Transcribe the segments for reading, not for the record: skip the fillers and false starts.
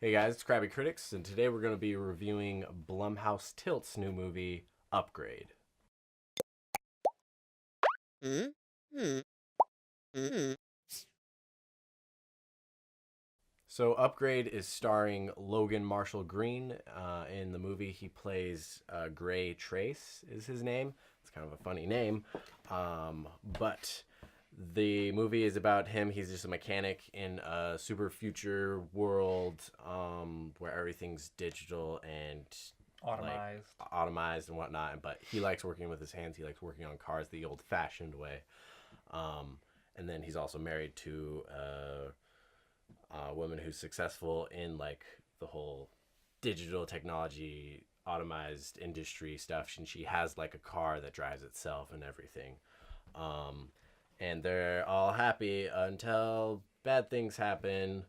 Hey guys, it's Krabby Critics, and today we're going to be reviewing Blumhouse Tilt's new movie, Upgrade. So, Upgrade is starring Logan Marshall Green. In the movie, he plays Gray Trace, is his name. It's kind of a funny name. But the movie is about him. He's just a mechanic in a super future world where everything's digital and Automized. automized and whatnot. But he likes working with his hands. He likes working on cars the old-fashioned way. And then he's also married to a woman who's successful in like the whole digital technology, automized industry stuff. And she has like a car that drives itself and everything. And they're all happy until bad things happen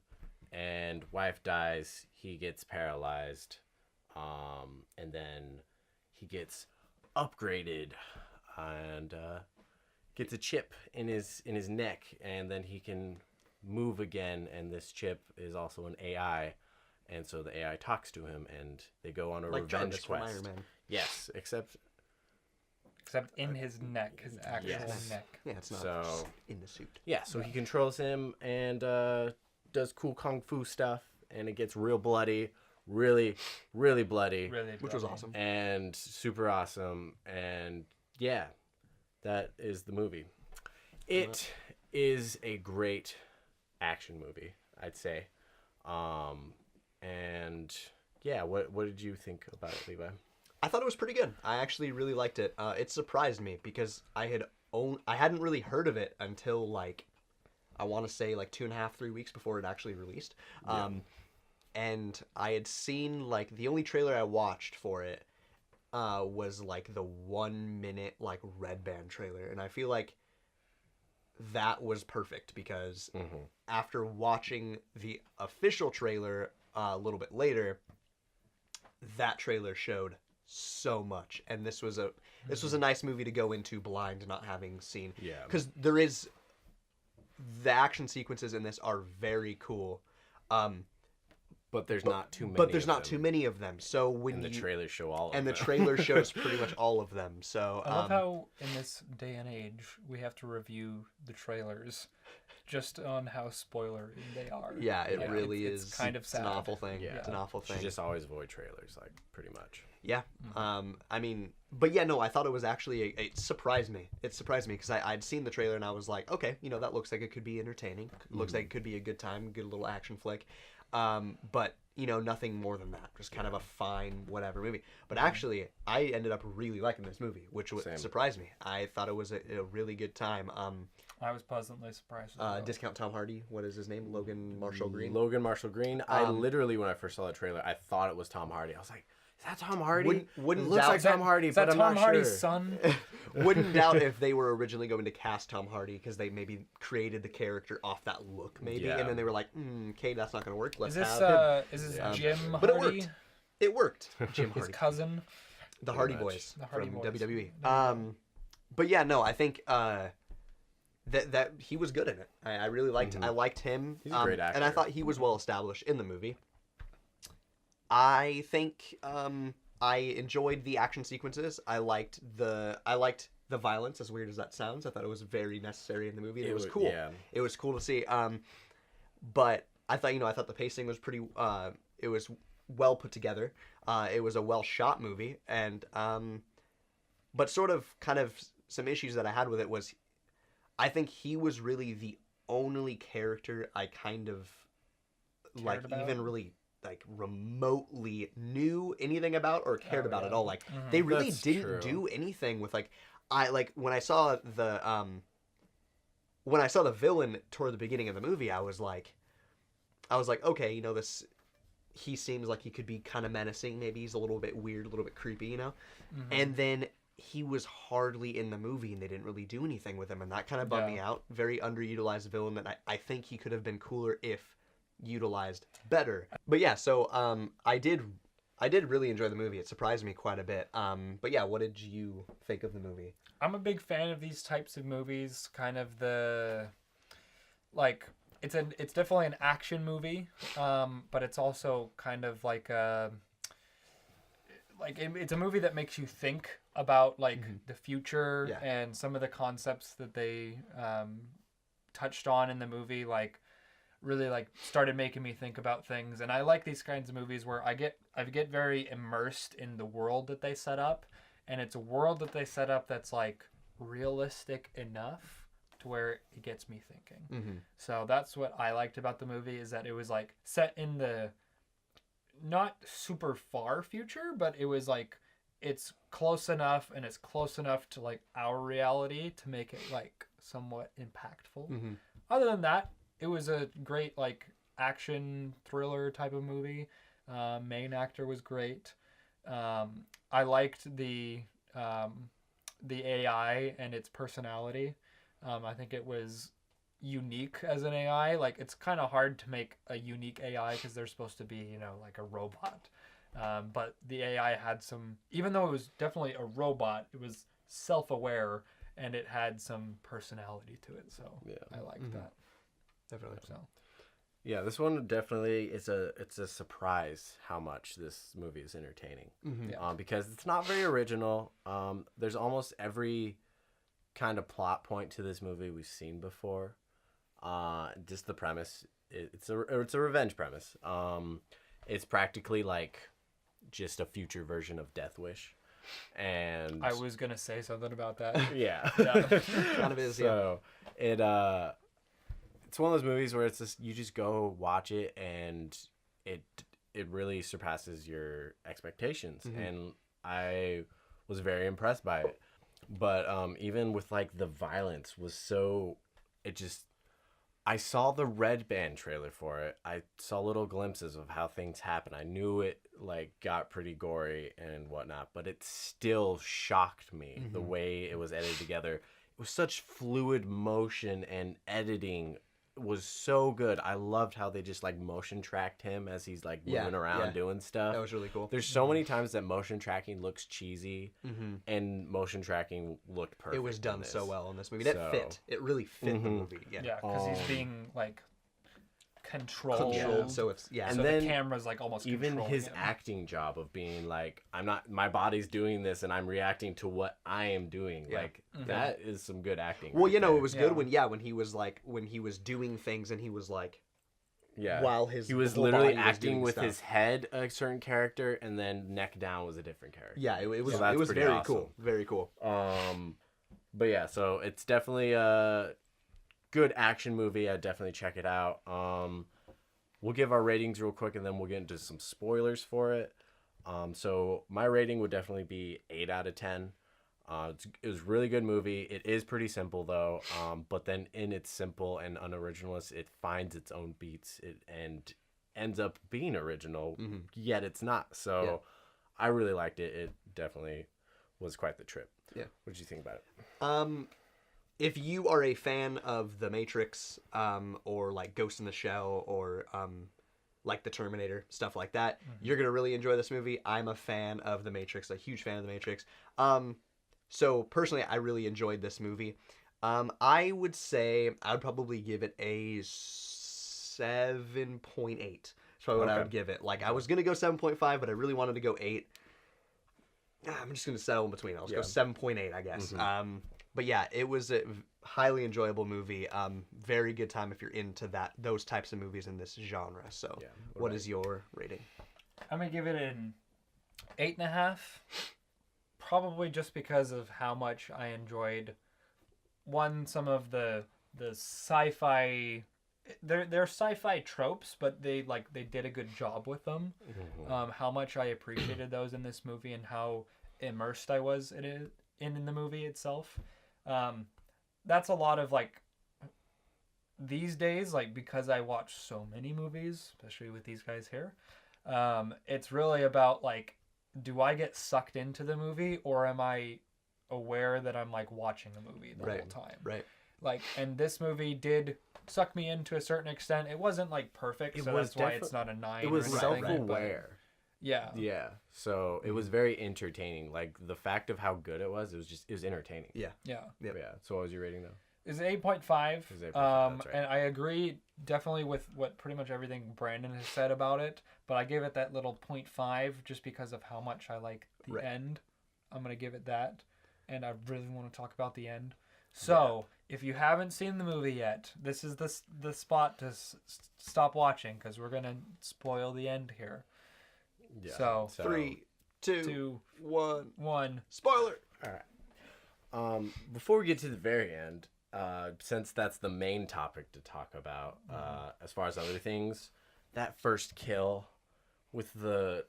and wife dies. He gets paralyzed. And then he gets upgraded and gets a chip in his neck, and then he can move again. And this chip is also an AI, and so the AI talks to him, and they go on a Like revenge Jarvis from quest. Iron Man. Yes, except in his neck, his actual Yes. neck. Yeah, it's not So- just in the suit. yeah, so he controls him and does cool kung fu stuff, and it gets real bloody, really, really bloody, Really, Which was bloody. awesome. and super awesome. And yeah, that is the movie. It is a great action movie, I'd say. And yeah, what did you think about it, Levi? I thought it was pretty good. I actually really liked it. It surprised me because I hadn't really heard of it until like I want to say like 2.5, 3 weeks before it actually released. And I had seen like the only trailer I watched for it was like the 1 minute like Red Band trailer, and I feel like that was perfect because after watching the official trailer a little bit later, that trailer showed so much, and this was a nice movie to go into blind, not having seen. Yeah. Because the action sequences in this are very cool. But there's not too many. But there's of not them, too many of them. So when and the you trailers show all of and them. the trailer shows pretty much all of them. So I love how in this day and age we have to review the trailers just on how spoilery they are. yeah, it Like, really it's is. kind of It's sad. an awful thing. Yeah. It's an awful Should thing. just always avoid trailers, like pretty much. Yeah. I mean, but yeah, no, I thought it was actually it surprised me. It surprised me because I'd seen the trailer and I was like, okay, that looks like it could be entertaining. Looks like it could be a good time, good little action flick. But nothing more than that. Just kind of a fine whatever movie. But actually, I ended up really liking this movie, which Same. surprised me. I thought it was a really good time. I was pleasantly surprised. As well. Discount Tom Hardy. What is his name? Logan Marshall Green. Logan Marshall Green. I literally, when I first saw the trailer, I thought it was Tom Hardy. I was like, is that Tom Hardy? Wouldn't it looks doubt- like Tom Hardy, Is that but I'm Tom not Hardy's sure. son? Wouldn't doubt if they were originally going to cast Tom Hardy because they maybe created the character off that look, maybe, Yeah. and then they were like, okay, that's not going to work. Let's Is have this him. is this Jim but it Hardy, worked. It worked. Jim his Hardy, cousin? the Hardy much. Boys, The Hardy from Boys. WWE. But yeah, no, I think that he was good in it. I really liked. I liked him. He's a great actor. and I thought he was well established in the movie. I think I enjoyed the action sequences. I liked the violence, as weird as that sounds. I thought it was very necessary in the movie. And it was cool. Yeah. It was cool to see. But I thought I thought the pacing was pretty. It was well put together. It was a well shot movie, and but sort of kind of some issues that I had with it was, I think he was really the only character I kind of Cared about? even really like remotely knew anything about or cared about at all. Like they really That's didn't true. do anything with when I saw the villain toward the beginning of the movie, I was like, okay, this he seems like he could be kind of menacing. Maybe he's a little bit weird, a little bit creepy, And then he was hardly in the movie, and they didn't really do anything with him, and that kind of bummed me out. Very underutilized villain that I think he could have been cooler if utilized better. But yeah, so I did really enjoy the movie. It surprised me quite a bit. But yeah, what did you think of the movie? I'm a big fan of these types of movies. Kind of the like it's definitely an action movie, but it's also kind of like it's a movie that makes you think about like the future Yeah. and some of the concepts that they touched on in the movie, like really like started making me think about things. And I like these kinds of movies where I get very immersed in the world that they set up, and it's a world that they set up that's like realistic enough to where it gets me thinking. Mm-hmm. So that's what I liked about the movie, is that it was like set in the not super far future, but it was like it's close enough, and it's close enough to like our reality to make it like somewhat impactful. Mm-hmm. Other than that, it was a great like action thriller type of movie. Main actor was great. I liked the AI and its personality. I think it was unique as an AI. Like, it's kind of hard to make a unique AI because they're supposed to be, you know, like a robot. But the AI had some, even though it was definitely a robot, it was self-aware and it had some personality to it. So Yeah. I liked Mhm. that. Definitely. So Yeah, this one definitely it's a surprise how much this movie is entertaining. Mm-hmm. Yeah. Because it's not very original. There's almost every kind of plot point to this movie we've seen before. Just the premise, it's a revenge premise. It's practically like just a future version of Death Wish, and I was gonna say something about that. yeah, Yeah. Kind of is, so it's one of those movies where it's just you just go watch it and it really surpasses your expectations, Mhm. and I was very impressed by it. But even with like the violence was so, it just, I saw the Red Band trailer for it. I saw little glimpses of how things happen. I knew it like got pretty gory and whatnot, but it still shocked me the Mhm. way it was edited together. It was such fluid motion, and editing was so good. I loved how they just like motion tracked him as he's like Yeah, moving around yeah. doing stuff. That was really cool. There's so many times that motion tracking looks cheesy, Mm-hmm. and motion tracking looked perfect. It was in done this. so well in this movie. It So- fit. It really fit the Mhm. movie. Yeah. Yeah, because he's Um, being like controlled. Controlled. So it's And so then the camera's like almost Even controlling his him. acting job of being like, I'm not, my body's doing this, and I'm reacting to what I am doing. Yeah. Like Mhm. that is some good acting. Well, right you know, there. it was Yeah. good when he was like when he was doing things and he was like yeah. while his He was whole literally body was acting doing with stuff. his head a certain character, and then neck down was a different character. Yeah, it was So that's it was pretty very awesome. cool. Very cool. But yeah, so it's definitely a good action movie. I'd definitely check it out. We'll give our ratings real quick, and then we'll get into some spoilers for it. So my rating would definitely be 8 out of 10. It was a really good movie. It is pretty simple though, but then in its simple and unoriginalness, it finds its own beats and ends up being original. Mhm. Yet it's not. So Yeah. I really liked it. It definitely was quite the trip. Yeah. What did you think about it? If you are a fan of The Matrix, or like Ghost in the Shell, or like The Terminator, stuff like that, you're gonna really enjoy this movie. I'm a fan of The Matrix, a huge fan of The Matrix. So personally, I really enjoyed this movie. I would say I would probably give it a 7.8. That's probably what I Okay. would give it. Like I was gonna go 7.5, but I really wanted to go 8. I'm just gonna settle in between. I'll just go Yeah. 7.8, I guess. Mhm. But yeah, it was a highly enjoyable movie. Very good time if you're into those types of movies in this genre. So, Yeah. what is your rating? I'm gonna give it an 8.5. Probably just because of how much I enjoyed some of the sci-fi. They're sci-fi tropes, but they did a good job with them. Mhm. How much I appreciated those in this movie and how immersed I was in the movie itself. That's a lot of like these days, like because I watch so many movies, especially with these guys here. It's really about like, do I get sucked into the movie, or am I aware that I'm like watching a movie the Right. whole time? Right. Like, and this movie did suck me in to a certain extent. It wasn't like perfect, It so was that's why it's not a 9. It was or anything, but self-aware. yeah. Yeah. So it was very entertaining. Like the fact of how good it was entertaining. Yeah. Yeah. Yep. Yeah. So what was your rating though? Is 8.5. It's 8.5, that's right. And I agree definitely with what pretty much everything Brandon has said about it, but I gave it that little 0.5 just because of how much I like the Right. end. I'm going to give it that, and I really want to talk about the end. So, if you haven't seen the movie yet, this is the spot to stop watching because we're going to spoil the end here. Yeah. So, 3, 2, 2, 1. 1. Spoiler. All right. Before we get to the very end, since that's the main topic to talk about, as far as other things, that first kill with the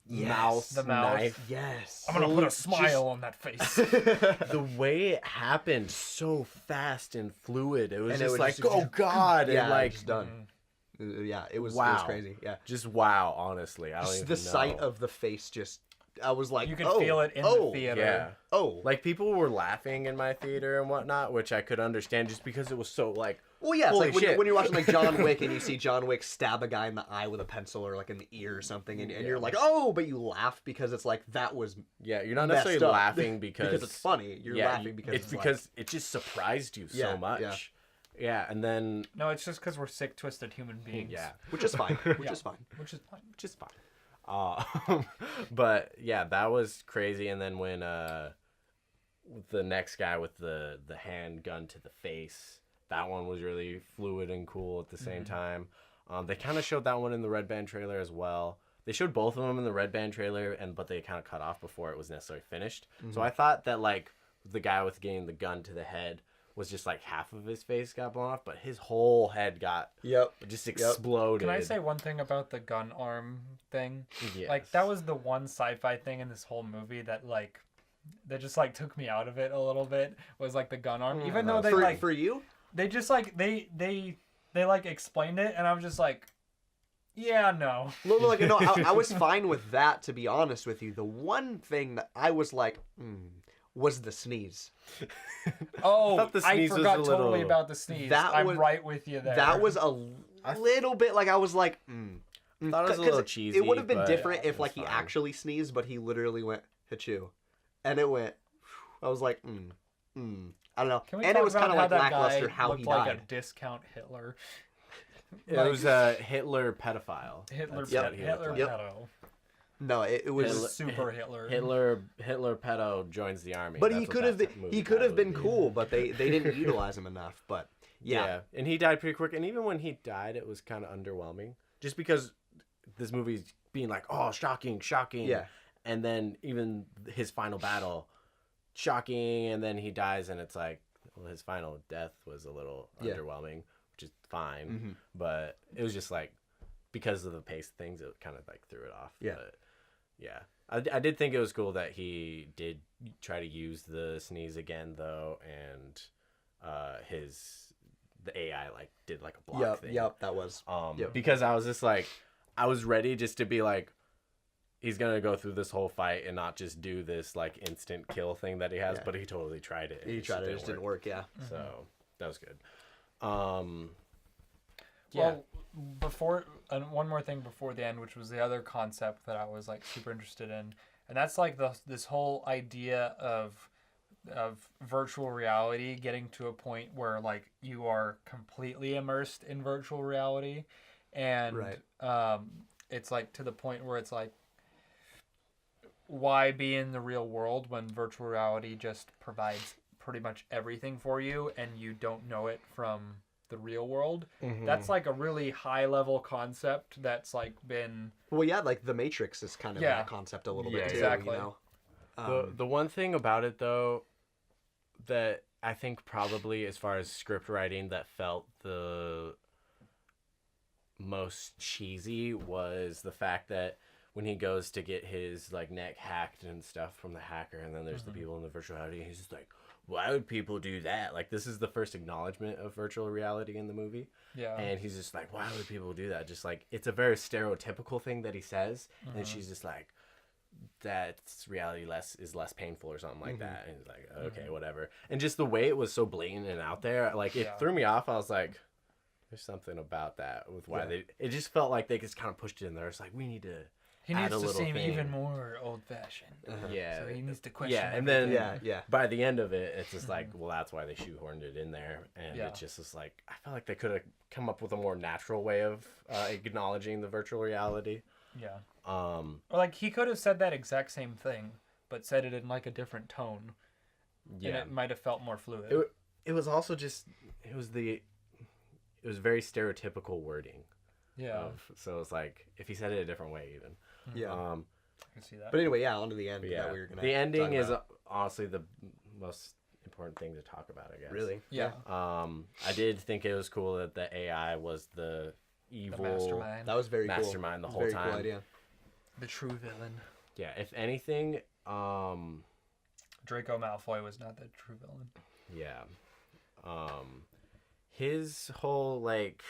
mouse The mouse. knife, Yes. I'm going to put a Just- smile on that face. the way it happened so fast and fluid, it was And it just was like, just- oh god, Yeah, and like it's done. Yeah, it was Wow. crazy. Yeah. just wow. Honestly, I don't Just even the know. sight of the face just I was like, You could oh, feel it in oh, the theater. yeah. Oh. Like people were laughing in my theater and whatnot, which I could understand just because it was so like. Well, yeah, it's Holy like when shit. you're watching like John Wick and you see John Wick stab a guy in the eye with a pencil or like in the ear or something, and you're like, oh, but you laugh because it's like that was Yeah, you're not messed necessarily up. laughing because it's funny. You're yeah, laughing because it's like- because it just surprised you Yeah, so much. yeah. Yeah, and then No, it's just because we're sick, twisted human beings. yeah, which is fine. Which Yeah. is fine. Which is fine. which is fine. But yeah, that was crazy. And then when the next guy with the handgun to the face, that one was really fluid and cool at the same time. They kind of showed that one in the Red Band trailer as well. They showed both of them in the Red Band trailer, but they kind of cut off before it was necessarily finished. So I thought that like the guy with getting the gun to the head was just like half of his face got blown off, but his whole head got Yep. just exploded. Can I say one thing about the gun arm thing? Yes. Like that was the one sci-fi thing in this whole movie that like that just like took me out of it a little bit was like the gun arm. Even though they for, like for you, they just like they like explained it and I'm just like, yeah, no. no, like no, I was fine with that. To be honest with you, the one thing that I was like, was the sneeze. Oh, thought the I sneeze was forgot a totally little- about the sneeze. That I'm was- right with you there. That was a little bit like I was like, Thought it was a little cheesy. It would have been but different it if like was he fine. actually sneezed, but he literally went Hachu, and it went. I was like, I don't know. Can we And talk it was about kind of how like that lackluster guy how looked he like died. a discount Hitler? It was a Hitler pedophile. Hitler, That's what he Hitler looked Yep. like. pedo. No, it It was. was super Hitler. Hitler pedo joins the army. But That's he what could have that been. movie He could have title been would be. cool, but they didn't utilize him enough. But yeah, And he died pretty quick. And even when he died, it was kind of underwhelming, just because this movie's being like, oh, shocking. Yeah. And then even his final battle, shocking, and then he dies, and it's like, well, his final death was a little Yeah. underwhelming, which is fine. Mhm. But it was just like, because of the pace of things, it kind of like threw it off. Yeah. But yeah. I did think it was cool that he did try to use the sneeze again, though, and the AI like did like a block thing. Yep, that was. Yep. Because I was just like, I was ready just to be like, he's gonna go through this whole fight and not just do this like instant kill thing that he has, Yeah. but he totally tried it. and He tried it, it just didn't work. Yeah. So that was good. Well, before one more thing before the end, which was the other concept that I was like super interested in, and that's like this whole idea of virtual reality getting to a point where like you are completely immersed in virtual reality, and Right. it's like to the point where it's like, why be in the real world when virtual reality just provides pretty much everything for you and you don't know it from the real world? That's like a really high level concept that's like been Well, yeah, like the Matrix is kind of Yeah. that concept a little Yeah, bit too. exactly. You know. The one thing about it though, that I think probably as far as script writing that felt the most cheesy was the fact that when he goes to get his like neck hacked and stuff from the hacker, and then there's the people in the virtual reality, and he's just like, why would people do that? Like, this is the first acknowledgement of virtual reality in the movie. yeah. And he's just like, why would people do that? Just like, it's a very stereotypical thing that he says. And she's just like, that's reality is less painful or something like that. And he's like, okay, whatever. And just the way it was so blatant and out there, like, it Yeah. threw me off. I was like, there's something about that with why Yeah. it just felt like they just kind of pushed it in there. It's like, we need to He add needs a to little seem thing. even more old-fashioned. Yeah. So he needs to question. Yeah, and then Yeah. by the end of it, it's just like, well, that's why they shoehorned it in there, and Yeah. it just is like, I feel like they could have come up with a more natural way of acknowledging the virtual reality. Yeah. Um, Or like he could have said that exact same thing, but said it in like a different tone, and yeah, it might have felt more fluid. it was also just it was very stereotypical wording. Yeah, So it's like if he said it a different way, even. Yeah. I can see that. But anyway, yeah, on to the end But yeah, that we were gonna the ending talk is about. honestly the most important thing to talk about, I guess. Really. yeah, I did think it was cool that the AI was the the evil mastermind, That was very mastermind cool. the whole Very time. Cool idea. the true villain. Yeah, if anything, Draco Malfoy was not the true villain. yeah. His whole like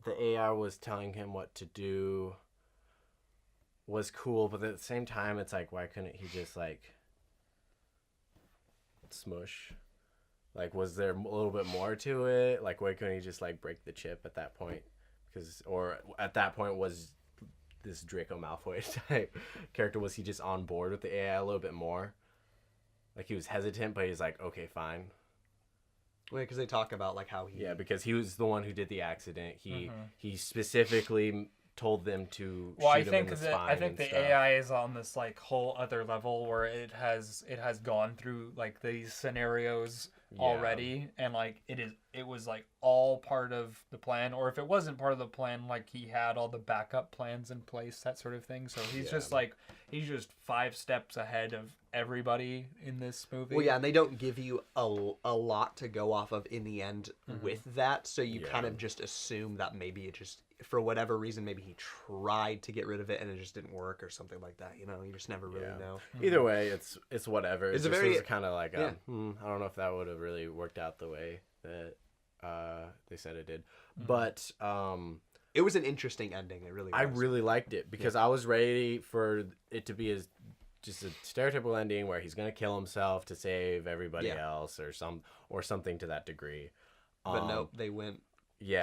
the AI was telling him what to do was cool, but at the same time it's like why couldn't he just like smush? Like was there a little bit more to it? Like why couldn't he just like break the chip at that point? Or at that point was this Draco Malfoy type character, was he just on board with the AI a little bit more? Like he was hesitant, but he's like, okay, fine. Wait, because they talk about like how he. Yeah, because he was the one who did the accident. He specifically told them to Well, shoot him in the spine. I think and the stuff. AI is on this like whole other level where it has gone through like these scenarios already, and like it was like all part of the plan, or if it wasn't part of the plan, like he had all the backup plans in place, that sort of thing. So he's just like he's just 5 steps ahead of everybody in this movie. Well, yeah, and they don't give you a lot to go off of in the end with that, so you kind of just assume that maybe it just, for whatever reason, maybe he tried to get rid of it and it just didn't work or something like that. You know, you just never really know. Either way, it's whatever. It's It's a very kind of like yeah. I don't know if that would have really worked out the way that they said it did, but It was an interesting ending. It really was. I really liked it because I was ready for it to be just a stereotypical ending where he's gonna kill himself to save everybody else or something to that degree. But nope, they went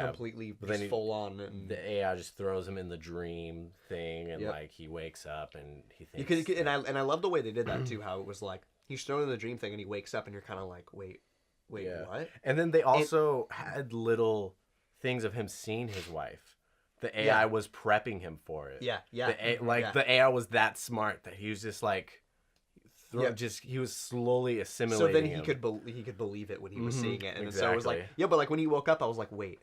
completely but then just full on. And the AI just throws him in the dream thing, and like he wakes up and he thinks. and I love the way they did that too. How it was like he's thrown in the dream thing and he wakes up and you're kind of like, wait, what? And then they also had little things of him seeing his wife. The AI was prepping him for it. Yeah. The AI was that smart that he was just like, he was slowly assimilating. So then him. he could believe it when he was seeing it, and exactly. so it was like, but like when he woke up, I was like, wait,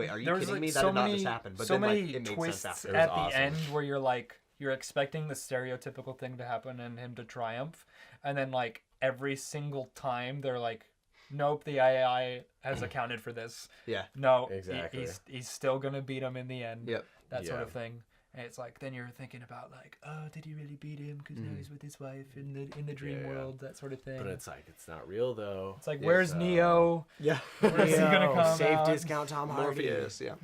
are you kidding me? That did not just happen. But so then many like it made twists sense after. at awesome. the end where you're like you're expecting the stereotypical thing to happen and him to triumph, and then like every single time they're like, nope, the AI has accounted for this. Yeah. No, Exactly. he's still gonna beat him in the end. Yep. That sort Yeah. of thing. And it's like then you're thinking about like, oh, did he really beat him? Because now he's with his wife in the dream Yeah. world, that sort of thing. But it's like it's not real though. It's like, where's Neo? Yeah. Where's he gonna come Save out? discount Tom Hardy. Morpheus. Yeah.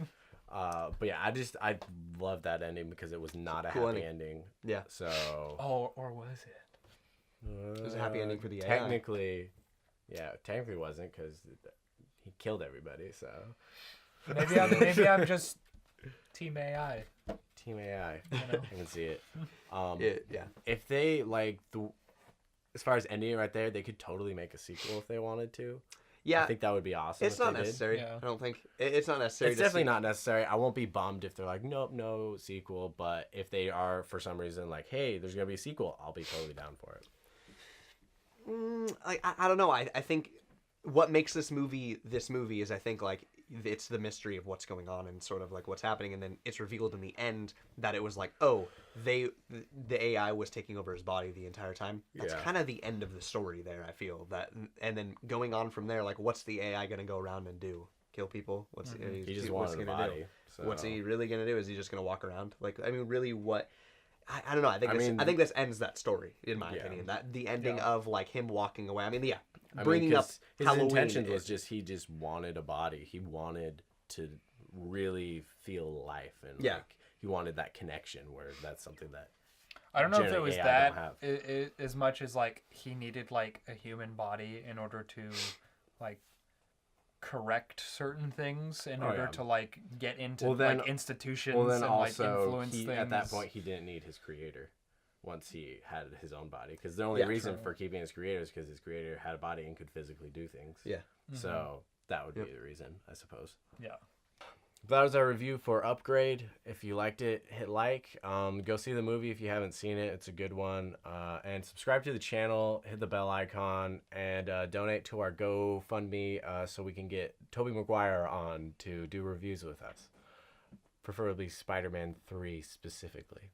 But yeah, I love that ending because it was not a Cool happy ending. ending. Yeah. So Or was it? It was a happy ending for the AI. technically wasn't because he killed everybody. So Maybe I'm just Team AI. Team AI, You know? I can see it. Yeah. If they like as far as ending it right there, they could totally make a sequel if they wanted to. Yeah. I think that would be awesome. It's if not they did. necessary. Yeah. I don't think it's not necessary. It's to definitely see- not necessary. I won't be bummed if they're like, nope, no sequel. But if they are for some reason like, hey, there's gonna be a sequel, I'll be totally down for it. I don't know. I think what makes this movie is I think like it's the mystery of what's going on and sort of like what's happening, and then it's revealed in the end that it was like, oh, the AI was taking over his body the entire time. That's Yeah. kind of the end of the story there. I feel that, and then going on from there, like what's the AI gonna go around and do? Kill people? What's He just what's wanted a gonna body. do? So. What's he really gonna do? Is he just gonna walk around? Like, I mean, really, what? I don't know. I I mean- think this ends that story, in my Yeah. opinion. That the ending Yeah. of like him walking away. I mean, yeah, I mean, bringing up 'cause his Halloween. intentions was just he just wanted a body. He wanted to really feel life and Yeah. like he wanted that connection where that's something that I don't know if it Generally, was AI don't that have. as much as like he needed like a human body in order to like correct certain things in Oh, order yeah. to like get into Well, then- like institutions Well, then and also like influence things. at that point he didn't need his creator once he had his own body, because the only Yeah, reason true. for keeping his creator is because his creator had a body and could physically do things. Yeah. So that would Yep. be the reason, I suppose. Yeah. That was our review for Upgrade. If you liked it, hit like. Go see the movie if you haven't seen it. It's a good one. And subscribe to the channel. Hit the bell icon and donate to our GoFundMe so we can get Tobey Maguire on to do reviews with us. Preferably Spider-Man 3 specifically.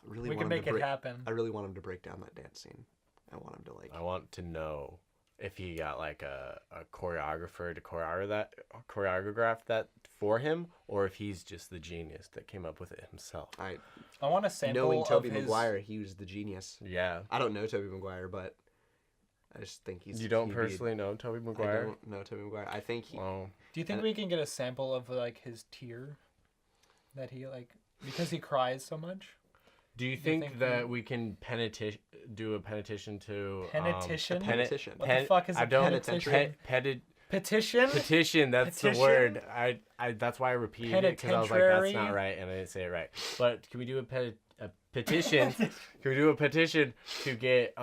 Really We want can him make to it break- happen. I really want him to break down that dance scene. I want him to like. I want to know if he got like a choreographer to choreograph that for him, or if he's just the genius that came up with it himself. I I want a sample knowing Tobey of his. Maguire, he was the genius. Yeah. I don't know Tobey Maguire, but I just think he's. You don't he'd be- personally know Tobey I Maguire? don't know Tobey Maguire. I think he. Well, Do you think we can get a sample of like his tear that he like because he cries so much? do you think, think that we can do a petition to Penetition? Petition. What the fuck is I a don't penitentiary? petition. That's the Petition? word. I that's why I repeated it, because I was like, that's not Penitentiary? right, and I didn't say it right. But can we do a petition? Can we do a petition to get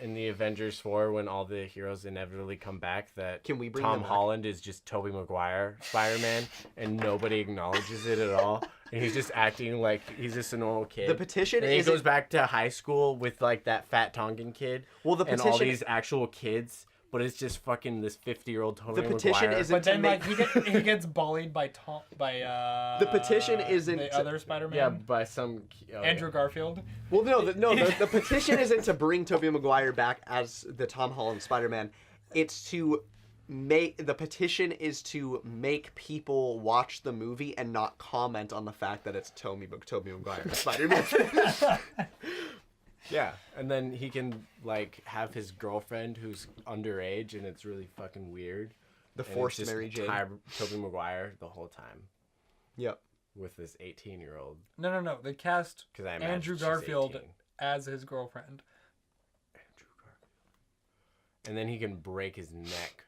in the Avengers 4 when all the heroes inevitably come back, that Can we bring Tom them back? Holland is just Tobey Maguire Spider-Man and nobody acknowledges it at all, and he's just acting like he's just a normal kid. The petition and then he is goes back to high school with like that fat Tongan kid. Well, the and all petition- these actual kids, but it's just fucking this 50-year-old Tobey The petition Maguire. isn't But then to make. like he gets bullied by The petition isn't the to- other Spider-Man. Yeah, by some Andrew Garfield. Well, the petition isn't to bring Tobey Maguire back as the Tom Holland Spider-Man. It's to the petition is to make people watch the movie and not comment on the fact that it's Tobey Maguire Spider-Man. Yeah, and then he can like have his girlfriend who's underage, and it's really fucking weird. The And it's forced just Mary Jane. Tobey Maguire the whole time Yep. with this 18-year-old. No. They cast 'Cause I imagine Andrew she's Garfield 18. as his girlfriend. And then he can break his neck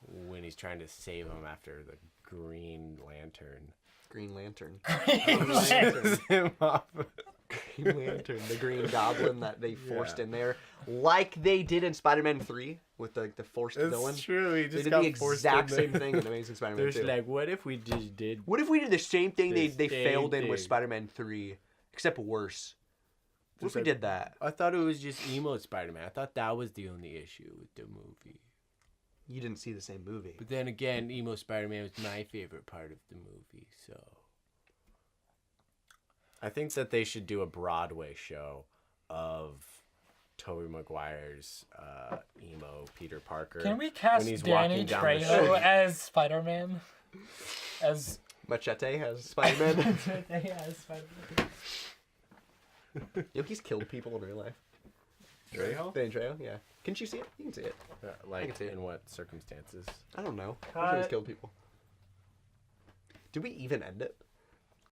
when he's trying to save him after the Green Lantern. Green Lantern. Pisses him off. Green Lantern, the Green Goblin that they forced Yeah. in there, like they did in Spider-Man 3 with the forced villain. It's true. He They just did got the forced exact in same there. thing in Amazing Spider-Man There's 2. like, what if we just did? What if we did the same thing The they failed same in with thing. Spider-Man 3, except worse? What Just if we like- did that? I thought it was just emo Spider-Man. I thought that was the only issue with the movie. You didn't see the same movie. But then again, emo Spider-Man was my favorite part of the movie, so I think that they should do a Broadway show of Tobey Maguire's emo Peter Parker. Can we cast he's Danny walking down the Trejo street. as Spider-Man? As Machete has Spider-Man. as Spider-Man. Yo, he's killed people in real life. Trejo? Danny Trejo, yeah. Can't you see it? You can see it. Like, can see it. in what circumstances? I don't know. I'm sure he's Cut. killed people. Did we even end it?